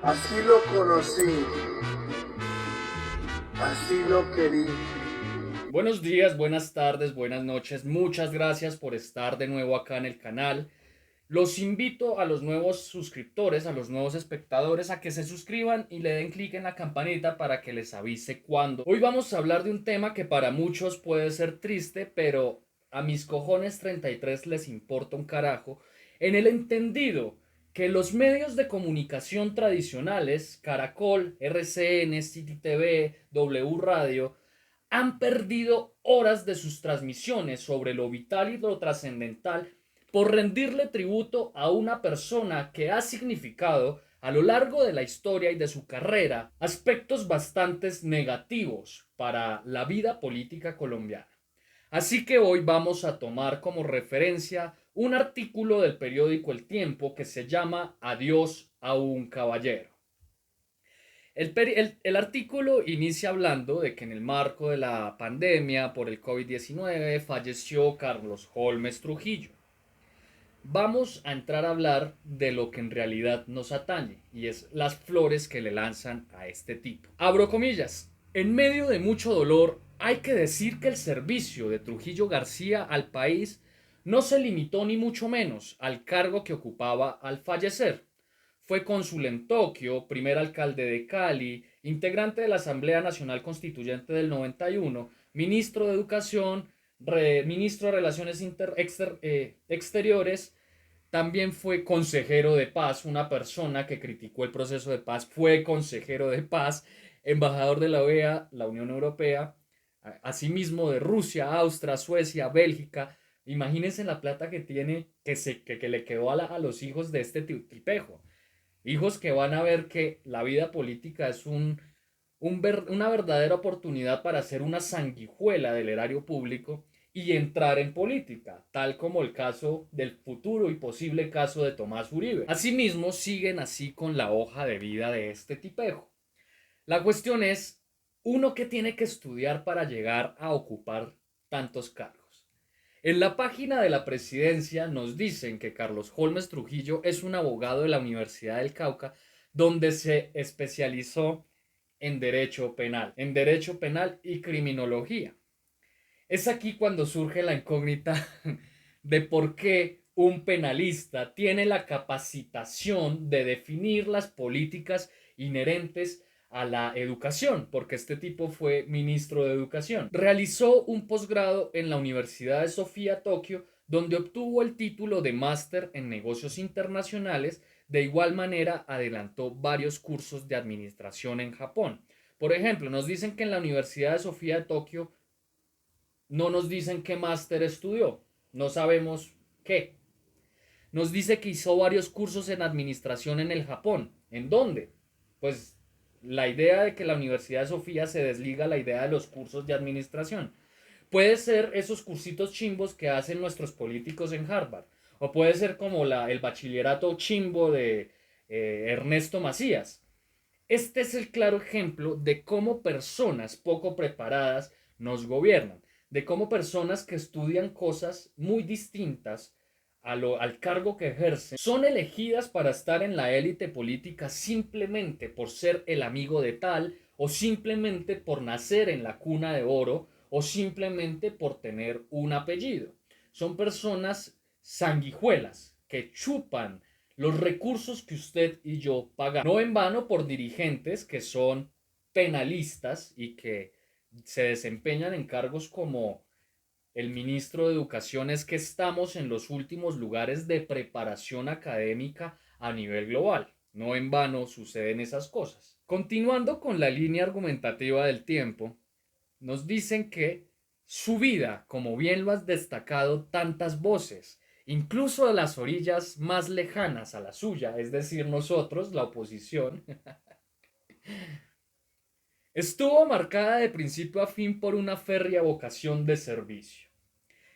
Así lo conocí, así lo querí. Buenos días, buenas tardes, buenas noches. Muchas gracias por estar de nuevo acá en el canal. Los invito a los nuevos suscriptores, a los nuevos espectadores, a que se suscriban y le den clic en la campanita para que les avise cuando. Hoy vamos a hablar de un tema que para muchos puede ser triste, pero a mis cojones 33 les importa un carajo, en el entendido que los medios de comunicación tradicionales, Caracol, RCN, City TV, W Radio, han perdido horas de sus transmisiones sobre lo vital y lo trascendental por rendirle tributo a una persona que ha significado a lo largo de la historia y de su carrera aspectos bastante negativos para la vida política colombiana. Así que hoy vamos a tomar como referencia un artículo del periódico El Tiempo que se llama Adiós a un caballero. El artículo inicia hablando de que en el marco de la pandemia por el COVID-19 falleció Carlos Holmes Trujillo. Vamos a entrar a hablar de lo que en realidad nos atañe, y es las flores que le lanzan a este tipo. Abro comillas. En medio de mucho dolor, hay que decir que el servicio de Trujillo García al país no se limitó ni mucho menos al cargo que ocupaba al fallecer. Fue cónsul en Tokio, primer alcalde de Cali, integrante de la Asamblea Nacional Constituyente del 91, ministro de Educación, ministro de Relaciones Exteriores. También fue consejero de paz, una persona que criticó el proceso de paz, fue consejero de paz, embajador de la OEA, la Unión Europea, asimismo de Rusia, Austria, Suecia, Bélgica. Imagínense la plata que tiene, que le quedó a los hijos de este tipejo. Hijos que van a ver que la vida política es una verdadera oportunidad para ser una sanguijuela del erario público y entrar en política, tal como el caso del futuro y posible caso de Tomás Uribe. Asimismo, siguen así con la hoja de vida de este tipejo. La cuestión es, uno que tiene que estudiar para llegar a ocupar tantos cargos. En la página de la presidencia nos dicen que Carlos Holmes Trujillo es un abogado de la Universidad del Cauca, donde se especializó en derecho penal y criminología. Es aquí cuando surge la incógnita de por qué un penalista tiene la capacitación de definir las políticas inherentes a la educación, porque este tipo fue ministro de Educación. Realizó un posgrado en la Universidad de Sofía, Tokio, donde obtuvo el título de máster en negocios internacionales. De igual manera, adelantó varios cursos de administración en Japón. Por ejemplo, nos dicen que en la Universidad de Sofía de Tokio no nos dicen qué máster estudió, no sabemos qué. Nos dice que hizo varios cursos en administración en el Japón. ¿En dónde? Pues la idea de que la Universidad de Sofía se desliga la idea de los cursos de administración. Puede ser esos cursitos chimbos que hacen nuestros políticos en Harvard. O puede ser como el bachillerato chimbo de Ernesto Macías. Este es el claro ejemplo de cómo personas poco preparadas nos gobiernan, de cómo personas que estudian cosas muy distintas al cargo que ejercen son elegidas para estar en la élite política simplemente por ser el amigo de tal, o simplemente por nacer en la cuna de oro, o simplemente por tener un apellido. Son personas sanguijuelas que chupan los recursos que usted y yo pagamos. No en vano por dirigentes que son penalistas y que se desempeñan en cargos como el ministro de Educación. Es que estamos en los últimos lugares de preparación académica a nivel global. No en vano suceden esas cosas. Continuando con la línea argumentativa del tiempo, nos dicen que su vida, como bien lo has destacado tantas voces, incluso de las orillas más lejanas a la suya, es decir, nosotros, la oposición, estuvo marcada de principio a fin por una férrea vocación de servicio.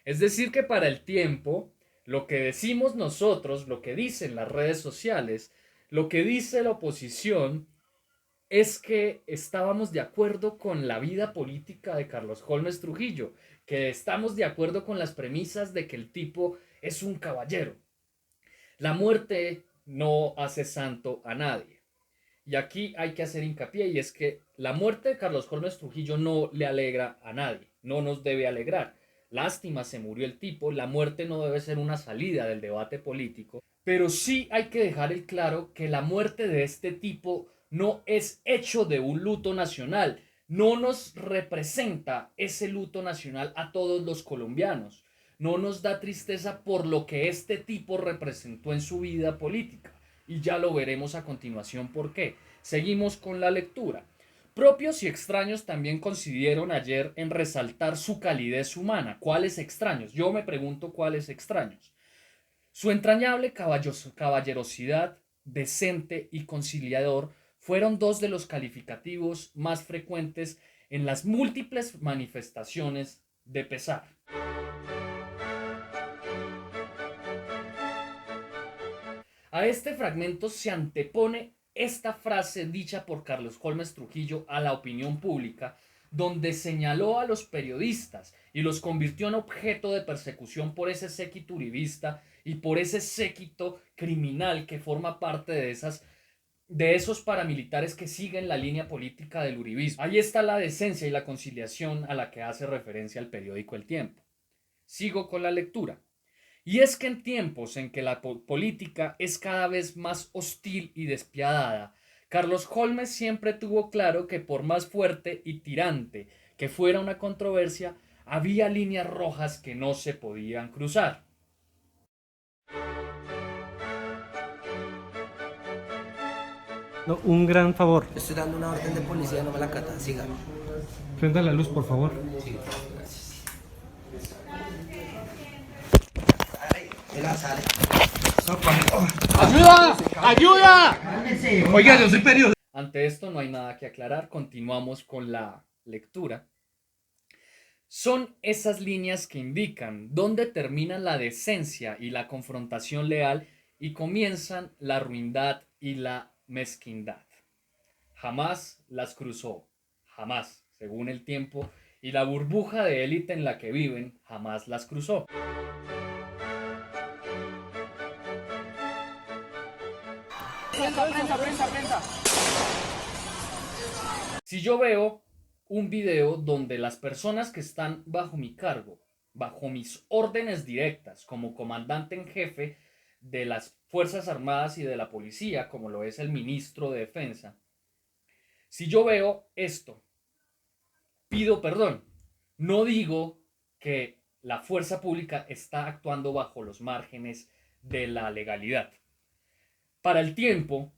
Es decir, que para el tiempo, lo que decimos nosotros, lo que dicen las redes sociales, lo que dice la oposición, es que estábamos de acuerdo con la vida política de Carlos Holmes Trujillo, que estamos de acuerdo con las premisas de que el tipo es un caballero. La muerte no hace santo a nadie. Y aquí hay que hacer hincapié y es que la muerte de Carlos Holmes Trujillo no le alegra a nadie, no nos debe alegrar. Lástima, se murió el tipo, la muerte no debe ser una salida del debate político, pero sí hay que dejar el claro que la muerte de este tipo no es hecho de un luto nacional, no nos representa ese luto nacional a todos los colombianos, no nos da tristeza por lo que este tipo representó en su vida política y ya lo veremos a continuación por qué. Seguimos con la lectura. Propios y extraños también coincidieron ayer en resaltar su calidez humana. ¿Cuáles extraños? Yo me pregunto cuáles extraños. Su entrañable caballerosidad, decente y conciliador fueron dos de los calificativos más frecuentes en las múltiples manifestaciones de pesar. A este fragmento se antepone esta frase dicha por Carlos Holmes Trujillo a la opinión pública, donde señaló a los periodistas y los convirtió en objeto de persecución por ese séquito uribista y por ese séquito criminal que forma parte de esos paramilitares que siguen la línea política del uribismo. Ahí está la decencia y la conciliación a la que hace referencia el periódico El Tiempo. Sigo con la lectura. Y es que en tiempos en que la política es cada vez más hostil y despiadada, Carlos Holmes siempre tuvo claro que por más fuerte y tirante que fuera una controversia, había líneas rojas que no se podían cruzar. No, un gran favor. Estoy dando una orden de policía, no me la cata, siga. Prenda la luz, por favor. Sí, gracias. Ay, mira, sale. ¡Ayuda! ¡Ayuda! Oiga, yo soy periodista. Ante esto no hay nada que aclarar, continuamos con la lectura. Son esas líneas que indican dónde termina la decencia y la confrontación leal y comienzan la ruindad y la mezquindad. Jamás las cruzó, jamás, según el tiempo, y la burbuja de élite en la que viven jamás las cruzó. Prensa. Si yo veo un video donde las personas que están bajo mi cargo, bajo mis órdenes directas como comandante en jefe de las Fuerzas Armadas y de la Policía, como lo es el ministro de Defensa, si yo veo esto, pido perdón. No digo que la fuerza pública está actuando bajo los márgenes de la legalidad. Para el tiempo,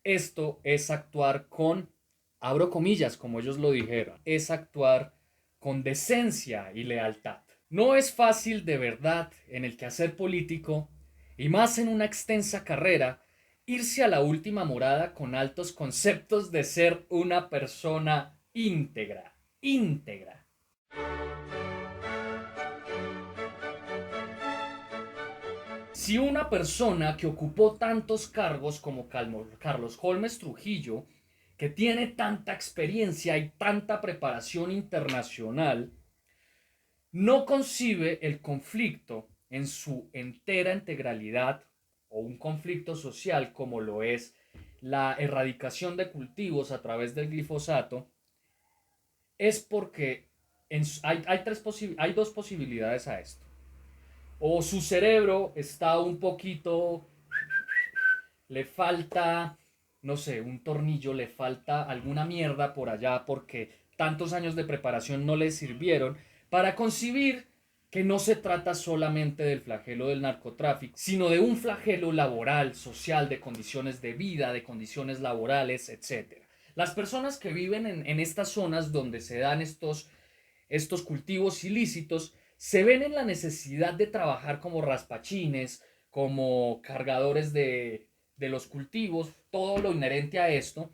esto es actuar con, abro comillas, como ellos lo dijeron, es actuar con decencia y lealtad. No es fácil de verdad en el quehacer político, y más en una extensa carrera, irse a la última morada con altos conceptos de ser una persona íntegra. Si una persona que ocupó tantos cargos como Carlos Holmes Trujillo, que tiene tanta experiencia y tanta preparación internacional, no concibe el conflicto en su entera integralidad o un conflicto social como lo es la erradicación de cultivos a través del glifosato, es porque hay dos posibilidades a esto. O su cerebro está un poquito, le falta, no sé, un tornillo, le falta alguna mierda por allá porque tantos años de preparación no le sirvieron para concebir que no se trata solamente del flagelo del narcotráfico, sino de un flagelo laboral, social, de condiciones de vida, de condiciones laborales, etc. Las personas que viven en estas zonas donde se dan estos cultivos ilícitos se ven en la necesidad de trabajar como raspachines, como cargadores de los cultivos, todo lo inherente a esto,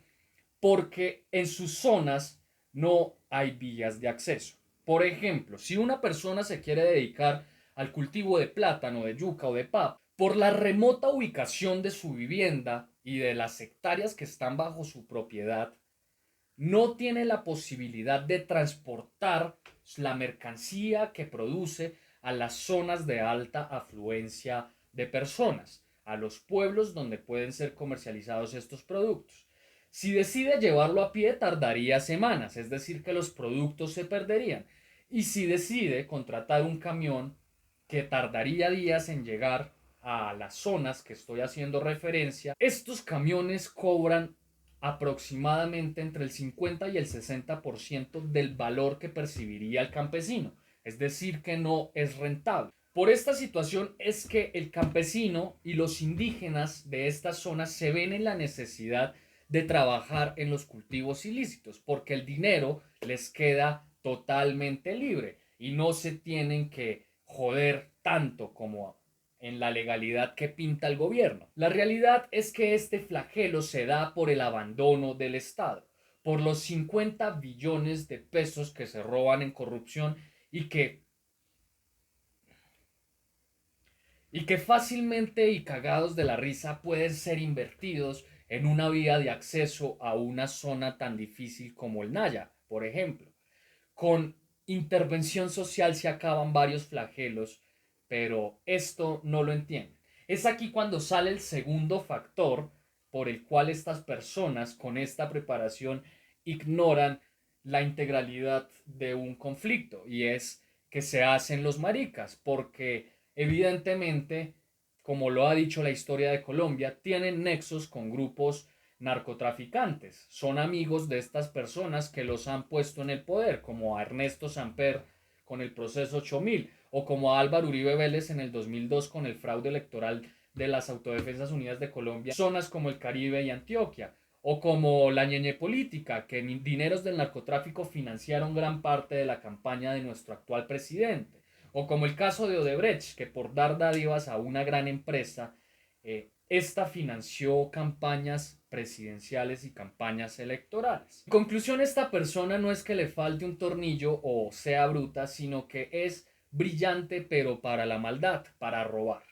porque en sus zonas no hay vías de acceso. Por ejemplo, si una persona se quiere dedicar al cultivo de plátano, de yuca o de papa, por la remota ubicación de su vivienda y de las hectáreas que están bajo su propiedad, no tiene la posibilidad de transportar la mercancía que produce a las zonas de alta afluencia de personas, a los pueblos donde pueden ser comercializados estos productos. Si decide llevarlo a pie, tardaría semanas, es decir, que los productos se perderían. Y si decide contratar un camión, que tardaría días en llegar a las zonas que estoy haciendo referencia, estos camiones cobran aproximadamente entre el 50 y el 60% del valor que percibiría el campesino. Es decir, que no es rentable. Por esta situación es que el campesino y los indígenas de estas zonas se ven en la necesidad de trabajar en los cultivos ilícitos, porque el dinero les queda totalmente libre y no se tienen que joder tanto como en la legalidad que pinta el gobierno. La realidad es que este flagelo se da por el abandono del Estado, por los 50 billones de pesos que se roban en corrupción y que fácilmente y cagados de la risa pueden ser invertidos en una vía de acceso a una zona tan difícil como el Naya, por ejemplo. Con intervención social se acaban varios flagelos, pero esto no lo entienden. Es aquí cuando sale el segundo factor por el cual estas personas con esta preparación ignoran la integralidad de un conflicto, y es que se hacen los maricas, porque evidentemente, como lo ha dicho la historia de Colombia, tienen nexos con grupos narcotraficantes. Son amigos de estas personas que los han puesto en el poder, como a Ernesto Samper con el proceso 8000, o como a Álvaro Uribe Vélez en el 2002 con el fraude electoral de las Autodefensas Unidas de Colombia, zonas como el Caribe y Antioquia, o como la ñeñe política, que dineros del narcotráfico financiaron gran parte de la campaña de nuestro actual presidente, o como el caso de Odebrecht, que por dar dádivas a una gran empresa, esta financió campañas presidenciales y campañas electorales. En conclusión, esta persona no es que le falte un tornillo o sea bruta, sino que es brillante, pero para la maldad, para robar.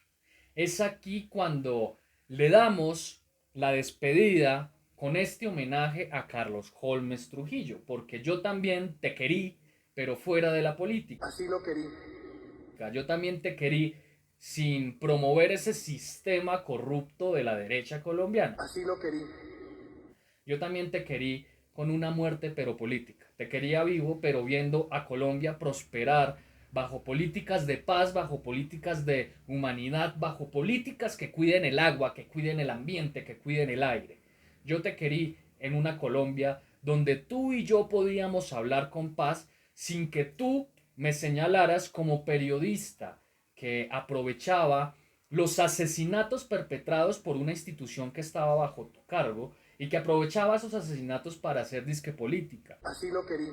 Es aquí cuando le damos la despedida con este homenaje a Carlos Holmes Trujillo, porque yo también te querí, pero fuera de la política. Así lo querí. Yo también te querí sin promover ese sistema corrupto de la derecha colombiana. Así lo querí. Yo también te querí con una muerte pero política. Te quería vivo pero viendo a Colombia prosperar bajo políticas de paz, bajo políticas de humanidad, bajo políticas que cuiden el agua, que cuiden el ambiente, que cuiden el aire. Yo te querí en una Colombia donde tú y yo podíamos hablar con paz sin que tú me señalaras como periodista que aprovechaba los asesinatos perpetrados por una institución que estaba bajo tu cargo y que aprovechaba esos asesinatos para hacer disque política. Así lo querí.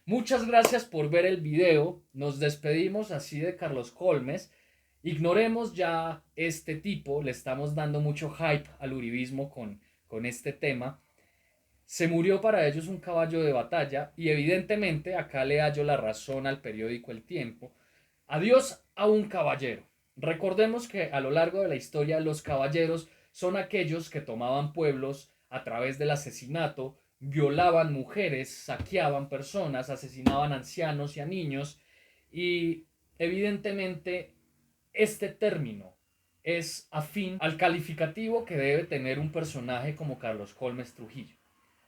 Muchas gracias por ver el video. Nos despedimos así de Carlos Holmes. Ignoremos ya este tipo, le estamos dando mucho hype al uribismo con este tema. Se murió para ellos un caballo de batalla y evidentemente acá le hallo la razón al periódico El Tiempo. Adiós a un caballero. Recordemos que a lo largo de la historia los caballeros son aquellos que tomaban pueblos a través del asesinato, violaban mujeres, saqueaban personas, asesinaban ancianos y a niños, y evidentemente este término es afín al calificativo que debe tener un personaje como Carlos Holmes Trujillo.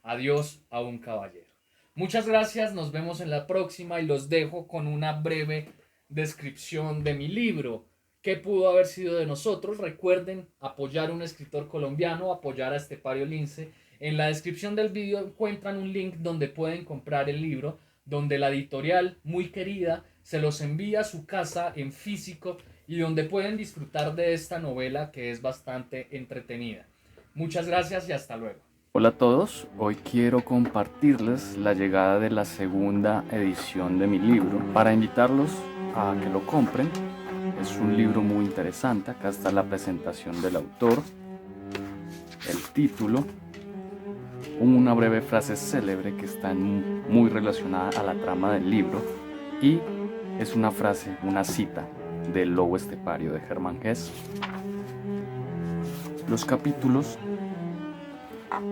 Adiós a un caballero. Muchas gracias, nos vemos en la próxima y los dejo con una breve descripción de mi libro. ¿Qué pudo haber sido de nosotros? Recuerden apoyar a un escritor colombiano, apoyar a Estepario Lince. En la descripción del video encuentran un link donde pueden comprar el libro, donde la editorial, muy querida, se los envía a su casa en físico y donde pueden disfrutar de esta novela que es bastante entretenida. Muchas gracias y hasta luego. Hola a todos, hoy quiero compartirles la llegada de la segunda edición de mi libro para invitarlos a que lo compren. Es un libro muy interesante, acá está la presentación del autor, el título, una breve frase célebre que está muy relacionada a la trama del libro y es una frase, una cita del Lobo Estepario de Germán Hesse. Los capítulos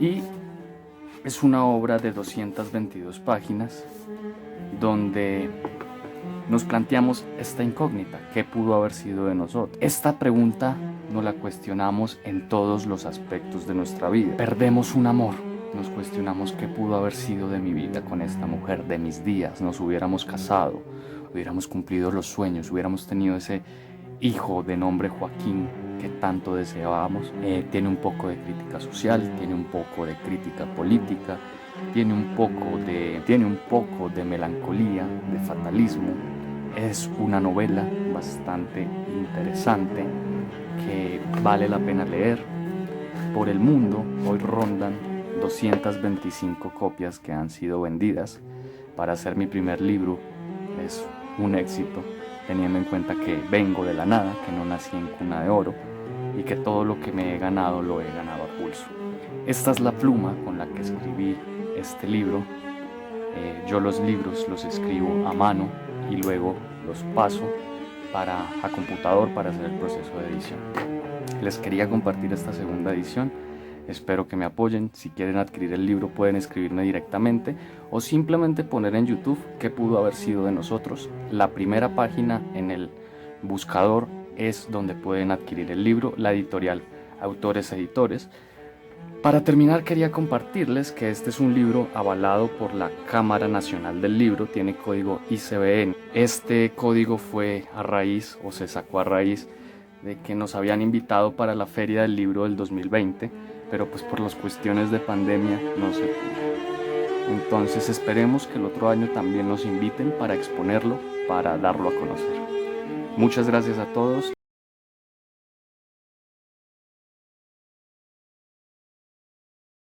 y es una obra de 222 páginas donde nos planteamos esta incógnita, ¿qué pudo haber sido de nosotros? Esta pregunta nos la cuestionamos en todos los aspectos de nuestra vida. Perdemos un amor, nos cuestionamos qué pudo haber sido de mi vida con esta mujer, de mis días. Nos hubiéramos casado, hubiéramos cumplido los sueños, hubiéramos tenido ese hijo de nombre Joaquín que tanto deseábamos. Tiene un poco de crítica social, tiene un poco de crítica política, tiene un poco de melancolía, de fatalismo. Es una novela bastante interesante que vale la pena leer. Por el mundo hoy rondan 225 copias que han sido vendidas. Para hacer mi primer libro es un éxito, teniendo en cuenta que vengo de la nada, que no nací en cuna de oro y que todo lo que me he ganado lo he ganado a pulso. Esta es la pluma con la que escribí este libro. Yo los libros los escribo a mano y luego los paso a computador para hacer el proceso de edición. Les quería compartir esta segunda edición. Espero que me apoyen. Si quieren adquirir el libro pueden escribirme directamente o simplemente poner en YouTube qué pudo haber sido de nosotros. La primera página en el buscador es donde pueden adquirir el libro, la editorial Autores Editores. Para terminar quería compartirles que este es un libro avalado por la Cámara Nacional del Libro, tiene código ICBN. Este código se sacó a raíz de que nos habían invitado para la Feria del Libro del 2020, pero pues por las cuestiones de pandemia no se pudo. Entonces esperemos que el otro año también nos inviten para exponerlo, para darlo a conocer. Muchas gracias a todos.